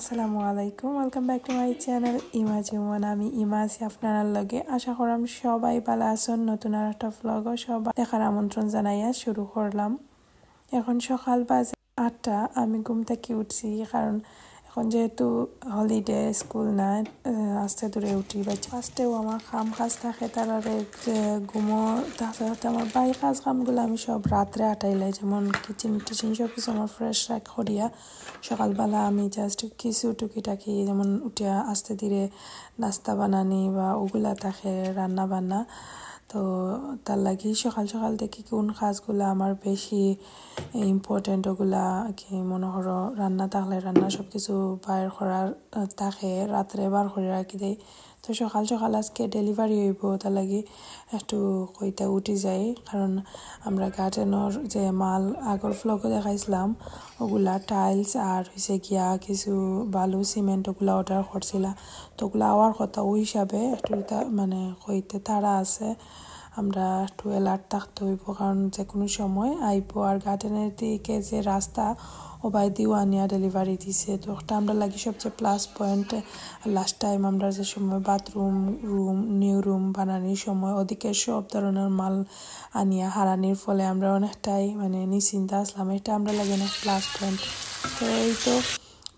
Assalamualaikum, welcome back to my channel Ema Jumon. আমি ইমা আছি আপনার লগে। আশা করাম সবাই ভালো আছেন। নতুন একটা vlog সবাই দেখার আমন্ত্রণ জানাইয়া শুরু করলাম। এখন সকাল বাজে 8টা। আমি ঘুম থেকে উঠছি কারণ এখন যেহেতু হলিডে স্কুল না, আস্তে দূরে উঠি। ফার্স্টেও আমার কাজ থাকে, তারারে ঘুমো তাছাড়া আমার বাড়ির কামগুলো আমি সব রাত্রে আটাইলাই, যেমন কিচেন সব কিছু আমার ফ্রেশ রাখ করিয়া সকালবেলা আমি জাস্ট কিছু টুকিটাকি যেমন উঠিয়া আস্তে ধীরে নাস্তা বানানি বা ওগুলা থাকে রান্না বান্না। তো তার লাগি সকাল সকাল দেখি কোন কাজগুলো আমার বেশি ইম্পর্টেন্ট, ওগুলা কি মনে করো রান্না থাকলে রান্না সব কিছু বাইর করার থাকে, রাত্রে বার করে রাখি দেয়। তো সকাল সকাল আজকে ডেলিভারি হইব, তার লাগি একটু কইতে উঠি যাই, কারণ আমরা গার্ডেনের যে মাল আগর ফ্লগে দেখাইছিলাম ওগুলা টাইলস আর হয়েছে গিয়া কিছু বালু সিমেন্ট ওগুলা অর্ডার করছিলাম। তো ওগুলা আওয়ার কথা ওই হিসাবে একটু মানে কইতে তারা আছে, আমরা একটু অ্যালার্ট থাকতে হইব, কারণ যে কোনো সময় আইব। আর গার্ডেনের দিকে যে রাস্তা ওবাই দিও আনিয়া ডেলিভারি দিছে, তো ওটা আমরা লাগি সবচেয়ে প্লাস পয়েন্ট। লাস্ট টাইম আমরা যে সময় বাথরুম রুম নিউ রুম বানানোর সময় ওদিকে সব ধরনের মাল আনিয়া হারানির ফলে আমরা অনেকটাই মানে নিশ্চিন্তা আসলাম, এটা আমরা লাগে না প্লাস পয়েন্ট। তো এই তো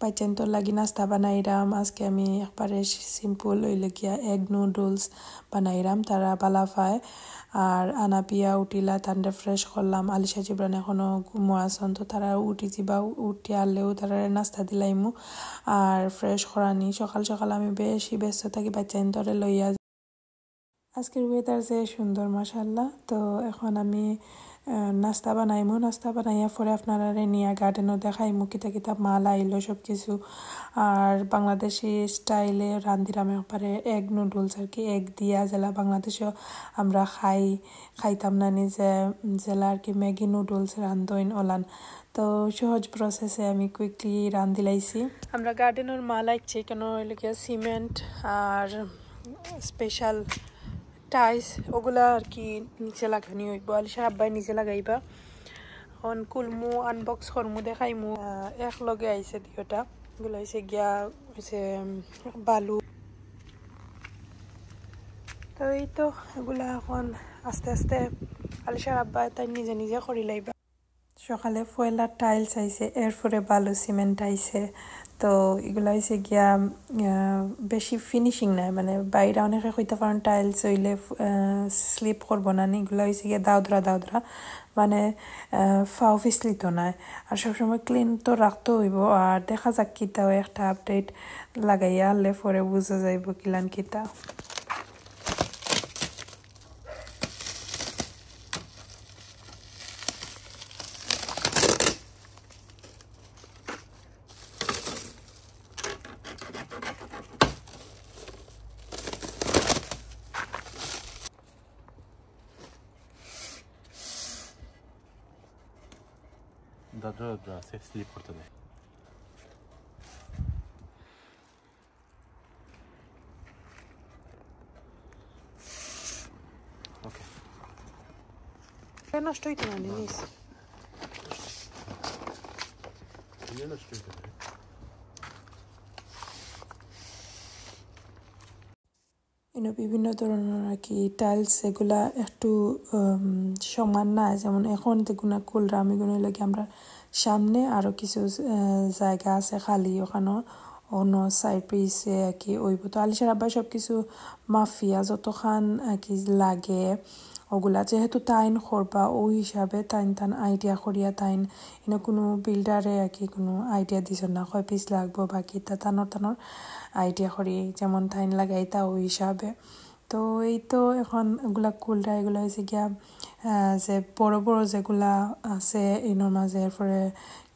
পাইছেন তোর লাগি নাস্তা বানাইরাম। আজকে আমি একবারে সিম্পল হইলে গিয়া এগ নুডলস বানাইরাম, তারা বালা পায়। আর আনা পিয়া উঠিলা তান্ডে ফ্রেশ করলাম। আলিশা জিব্রান এখনো ঘুমো আসন, তো তারা উঠিছি বা উঠি আনলেও তারা নাস্তা দিলাইমু আর ফ্রেশ করানি। সকাল সকাল আমি বেশি ব্যস্ত থাকি বাচ্চাইন তোরে লইয়া। আজকের ওয়েদার যে সুন্দর মাশাআল্লাহ। তো এখন আমি নাস্তা বানাইমু, নাস্তা বানাইয়া পরে আপনারা নিয়া গার্ডেনও দেখাইমু কিতা কিতা মাল আইলো সব কিছু। আর বাংলাদেশি স্টাইলে রান্ধিরাম একবারে এগ নুডলস আর কি, এগ দিয়া জেলা বাংলাদেশেও আমরা খাইতাম না নিজে জেলা আর কি ম্যাগি নুডলস রান্ধইন ওলান। তো সহজ প্রসেসে আমি কুইকলি রান্ধিলাইছি। আমরা গার্ডেনের মাল আইছি কেন হইলে গিয়া সিমেন্ট আর স্পেশাল টাইস ওগুলা আর কি নিচে লাগানি হইব। আলিশার আব্বাই নিচে লাগাইবা। এখন কুলমু আনবক্স করমু দেখাইমু। এক লগে আইছে দুইটা, এগুলো হয়েছে গিয়া হয়েছে বালু। তো এই তো এগুলা এখন আস্তে আস্তে আলিশার আব্বাই তাই নিজে নিজে করি লাইবা। সকালে ফয়লার টাইলস আইছে, এরপরে বালু সিমেন্ট আইছে। তো এগুলো হয়েছে গিয়া বেশি ফিনিশিং নাই, মানে বাইরে অনেকে কইতে পারেন টাইলস হইলে স্লিপ করবো না, এগুলো হয়েছে গিয়া দাউদরা মানে ফাও ফিসলিত নাই। আর সবসময় ক্লিন তো রাখতে হইব। আর দেখা যাক কিতাও একটা আপডেট লাগাইয়া আনলে পরে বুঝা যাইব কিলান কিতা। Da se slip করতে দেয়। ওকে নষ্ট হইতো না জিনিস। বিভিন্ন ধরনের আর কি টাইলস, এগুলা একটু সমান না, যেমন এখন যেগুলো কুলরাম এগুলো লাগে আমরা সামনে আরো কিছু জায়গা আছে খালি, ওখানে অন্য সাইড পিসে আর কি ওইব। তো আলিশার আব্বাই সব কিছু মাফিয়া যতখান আর কি লাগে ওগুলা যেহেতু তাইন করবা ওই হিসাবে তাইন আইডিয়া করিয়া তাইন এনে কোনো বিল্ডারে আর কি কোনো আইডিয়া দিছ না কয় পিস লাগবো বা কি তানোর আইডিয়া করি যেমন তাইন লাগাইতা ওই হিসাবে। তো তো এই তো এখন এগুলা কুলটা এগুলো হয়েছে গিয়া যে বড় বড় যেগুলা আছে এনোর মাঝে এরপরে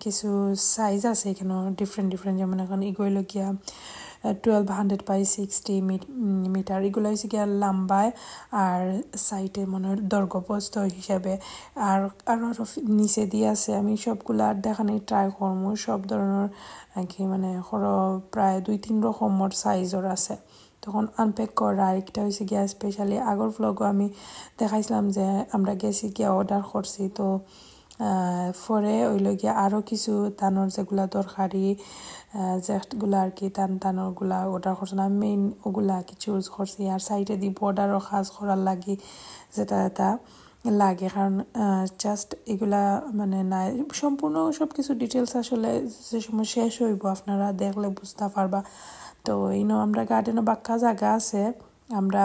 কিছু সাইজ আছে এখানে ডিফারেন্ট যেমন এখন এগুলো গিয়া 1200 by 60 মিটার এগুলো হয়েছে গিয়া লম্বায় আর সাইডে মনে হয় দৈর্ঘ্যপ্রস্থ হিসাবে আর আরও নিচে দিয়ে আছে আমি সবগুলা দেখানি ট্রাই করবো সব ধরনের কি মানে প্রায় 2-3 রকমের সাইজের আছে তখন আনপ্যাক করা আরেকটা হয়েছে গিয়া স্পেশালি আগর ভ্লগও আমি দেখাইছিলাম যে আমরা গেছি গিয়া অর্ডার করছি তো পরে ওইল গিয়া আরও কিছু তানোর যেগুলা দরকারি যেগুলা আর কি তানোরগুলা অর্ডার করছি না মেইন ওগুলা কি চুজ করছি আর সাইডে দি বর্ডারও কাজ করার লাগি যেটা লাগে কারণ জাস্ট এগুলা মানে না সম্পূর্ণ সব কিছু ডিটেলস আসলে যে সময় শেষ হইব আপনারা দেখলে বুঝতে পারবা তো ইনো আমরা গার্ডেনও বাক্কা জায়গা আছে আমরা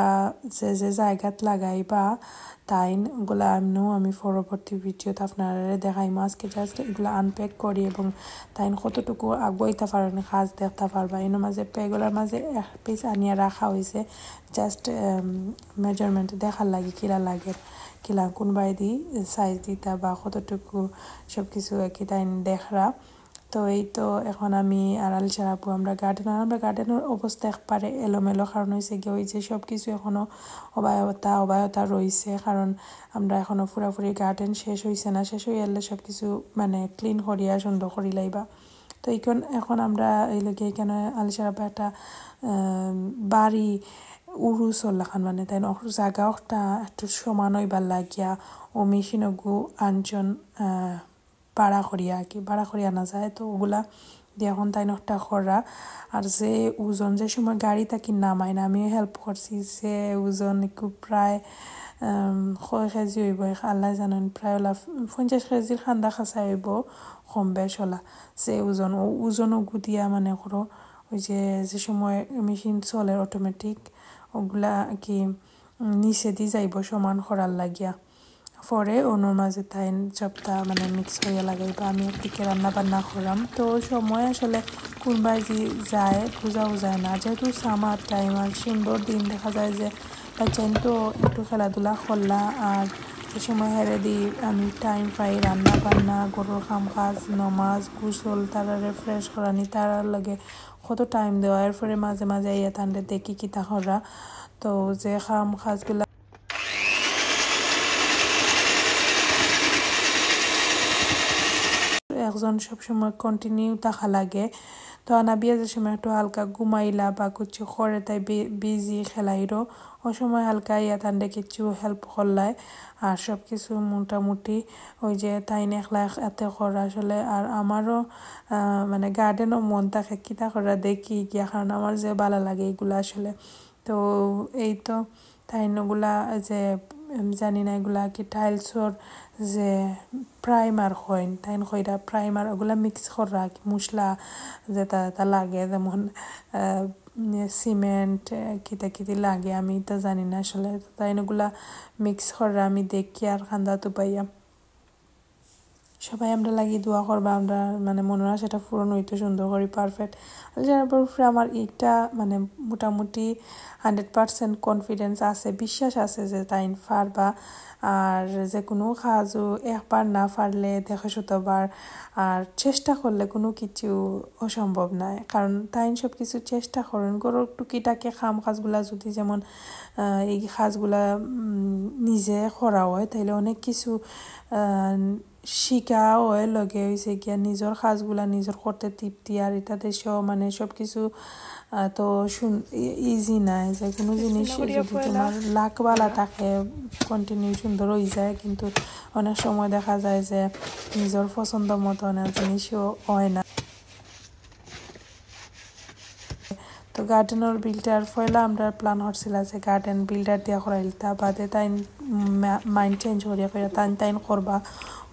যে জায়গাত লাগাইবা তাইন ওগুলা আমি পরবর্তী ভিডিওতে আপনারা দেখাইম আজকে জাস্ট এগুলো আনপ্যাক করি এবং তাইন কতটুকু আগুয়াইতে পারেন কাজ দেখতে পারবা এর মাঝে পেগুলার মাঝে এক পিস আনিয়ে রাখা হয়েছে জাস্ট মেজারমেন্ট দেখার লাগে কিলা কোনবাই দি সাইজ দিতা বা কতটুকু সব কিছু কি তাইন দেখরা তো এই তো এখন আমি আড়াল ছাড়াবো আমরা গার্ডেনের অবস্থা একবারে এলোমেলো কারণ হয়েছে গিয়ে ওই যে সব কিছু এখনও অবায়তা রয়েছে কারণ আমরা এখনও পুরাপুরি গার্ডেন শেষ হয়েছে না শেষ হয়ে এলে সব কিছু মানে ক্লিন করিয়া সুন্দর করি লাইবা তো এখন আমরা এই লোকে এখানে আলসারাবা একটা বাড়ি উড়ু চল্লাখান মানে তাই জায়গা একটা একটু সমান হইবার লাগিয়া ও মেশিনগু আনজন ভাড়া করিয়া আনা যায় তো ওগুলা দিয়ে এখন তাই নটা করা আর যে ওজন যে সময় গাড়ি তাকে নামায় না আমিও হেল্প করছি যে ওজন একটু প্রায় 6 কেজি হইব আল্লাহ জানেন প্রায় 50 কেজির খান্দা খাঁচা হইব কম বেশ হলা যে ওজনও গুদিয়া মানে করো ওই যে সময় মেশিন চলে অটোমেটিক ওগুলা কি নিচে দি যাইব সমান করার লাগিয়া পরে ওনোর মাঝে তাই সবটা মানে মিক্স হয়ে লাগাইবা আমি একদিকে রান্না বান্না করলাম তো সময় আসলে কোনবাই যায় বোঝাও যায় না যেহেতু সামার টাইম আর সুন্দর দিন দেখা যায় যে বাচ্চাইন তো একটু খেলাধুলা করলা আর যে সময় হেরে দিই আমি টাইম পাই রান্না বান্না গরুর কাজ নমাজ গোসল তারা রিফ্রেশ করানি তারার লাগে কত টাইম দেওয়া এরপরে মাঝে ইয়া তান্ডে দেখি কিতা করা তো যে কাজগুলা একজন সবসময় কন্টিনিউ থাকা লাগে তো আনাবিয়া যে সময় একটু হালকা ঘুমাইলা বা কিছু করে তাই বিজি খেলাইরো ও সময় হালকা তান্ডে কিছু হেল্প করলায় আর সব কিছু মোটামুটি ওই যে তাই একলা এতে করা আসলে আর আমারও মানে গার্ডেনও মন থাকে কিতা করা দেখি গিয়া কারণ আমার যে ভালো লাগে এগুলো আসলে তো এই তো তাইনগুলা যে জানি না এগুলা কি টাইলসর যে প্রাইমার হয় তাইন কইরা প্রাইমার ওগুলা মিক্স করা কি মশলা যেটা লাগে যেমন সিমেন্ট কিতি লাগে আমি তো জানি না আসলে তাইনগুলা মিক্স করা আমি দেখি আর খান্দা তো পাইয়া সবাই আমরা লাগি দোয়া করবা আমরা মানে মনে হয় সেটা পূরণ হইতে সুন্দর করি পারফেক্ট উপরে আমার একটা মানে মোটামুটি 100% কনফিডেন্স আছে বিশ্বাস আছে যে তাই পারবা আর যে কোনো কাজও একবার না পারলে দেখো শতবার আর চেষ্টা করলে কোনো কিছু অসম্ভব নয় কারণ তাই সব কিছু চেষ্টা করেন গরুর টুকিটাকে কাজগুলা যদি যেমন এই কাজগুলা নিজে করা হয় তাইলে অনেক কিছু শিকা হয় লগে হয়েছে গিয়া নিজের কাজগুলা নিজের করতে তৃপ্তি আর এটাতে মানে সব কিছু তো ইজি নাই যে কোনো জিনিস যদি তোমার লাকবালা থাকে কন্টিনিউ সুন্দর হয়ে যায় কিন্তু অনেক সময় দেখা যায় যে নিজের পছন্দ মতো অনেক জিনিসও হয় না তো গার্ডেনের বিল্ডার ফয়লা আমরা প্ল্যান হচ্ছিল যে গার্ডেন বিল্ডার দিয়া করাইলতা বাদে তাই মাইন্ড চেঞ্জ করিয়া তাইন করবা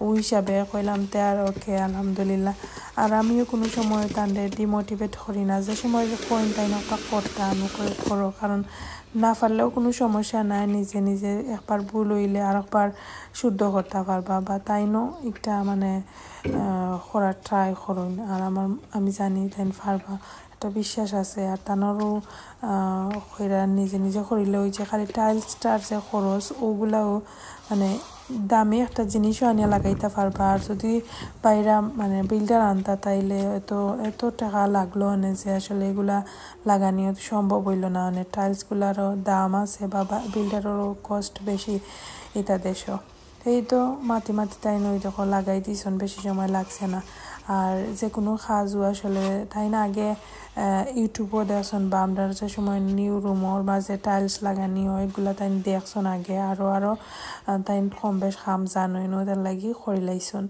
ও ওই হিসাবে কইলাম তে আর ওকে আলহামদুলিল্লাহ আর আমিও কোনো সময় তাদের ডিমোটিভেট করি না যে সময় কইন তাই নটা করতাম করো কারণ না পারলেও কোনো সমস্যা নাই নিজে নিজে একবার ভুল হইলে আর একবার শুদ্ধ করতে পারবা বা তাইনও একটা মানে করার ট্রাই করুন আর আমি জানি তাই পারবা একটা বিশ্বাস আছে আর তানোরও নিজে নিজে করিলে ওই যে খালি টাইলসটার যে খরচ ওগুলাও মানে দামি একটা জিনিসও আনিয়া লাগাইতে পারবা আর যদি বাইরা মানে বিল্ডার আনতা তাইলে এত টাকা লাগলো যে আসলে এগুলা লাগানিও সম্ভব হইল না টাইলসগুলারও দাম আছে বা বিল্ডারেরও কস্ট বেশি এটা দেশও এই তো মাতি তাই নই যখন লাগাই দিয়েছেন বেশি সময় লাগছে না আর যে কোনো কাজও আসলে তাই না আগে ইউটিউবও দেখছেন বা আমরা যে সময় নিউ রুমর বা যে টাইলস লাগানি হয় এগুলা তাই দেখছেন আগে আরো তাই কম বেশ কাম জানোই ওদের লাগি করে লাইছুন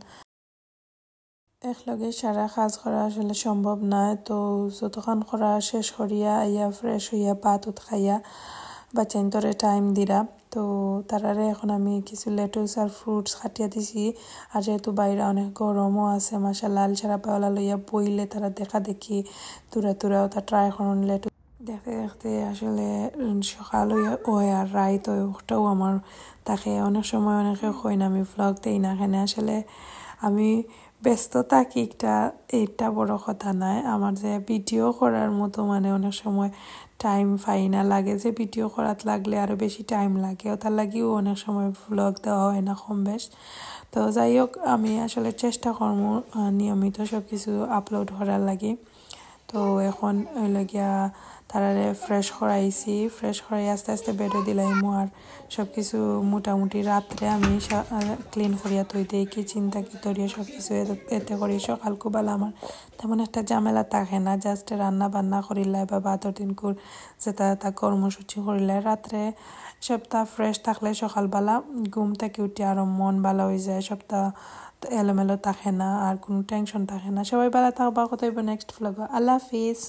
একলগে সারা কাজ করা আসলে সম্ভব নয় তো যতক্ষণ করা শেষ করিয়া আইয়া ফ্রেশ হইয়া ভাত খাইয়া বাচ্চাইন তোরে টাইম দিরা তো তারারে এখন আমি কিছু লেটুস আর ফ্রুটস কাটিয়া দিছি আর যেহেতু বাইরে অনেক গরমও আছে মাশাআল্লাহ লাল সারা পাওয়ালা লইয়া বইলে তারা দেখা দেখি তুরাও তা ট্রাই করুন লেটু দেখতে দেখতে আসলে সকাল হয় আর রাইত হয় ওটাও আমার তাকে অনেক সময় অনেকে কই না আমি ভ্লগ দেই না এখানে আসলে আমি ব্যস্ত থাকি এইটা বড় কথা নয় আমার যে ভিডিও করার মতো মানে অনেক সময় টাইম পাই না লাগে যে ভিডিও করাত লাগলে আরও বেশি টাইম লাগে তার লাগিও অনেক সময় ভ্লগ দেওয়া হয় না কম বেশ তো যাই হোক আমি আসলে চেষ্টা করবো নিয়মিত সব কিছু আপলোড করার লাগে তো এখন ওইলগিয়া তারারে ফ্রেশ করাই আস্তে আস্তে বেডও দিলাইমু আর সব কিছু মোটামুটি রাত্রে আমি ক্লিন করিয়া তৈ দিই কিচেন থাকি তরিয়া সব কিছু এতে করি সকালকুবেলা আমার তেমন একটা ঝামেলা থাকে না জাস্ট রান্না বান্না করিলাই বা বাতর দিনকুর যেটা তা কর্মসূচি করিলাই রাত্রে সপ্তাহ ফ্রেশ থাকলে সকালবেলা ঘুম থেকে উঠে আরও মন ভালো হয়ে যায় সপ্তাহ এলোমেলো থাকে না আর কোনো টেনশন থাকে না সবাই ভালো থাকবা কত নেক্সট ভ্লগ আল্লাহ হাফিজ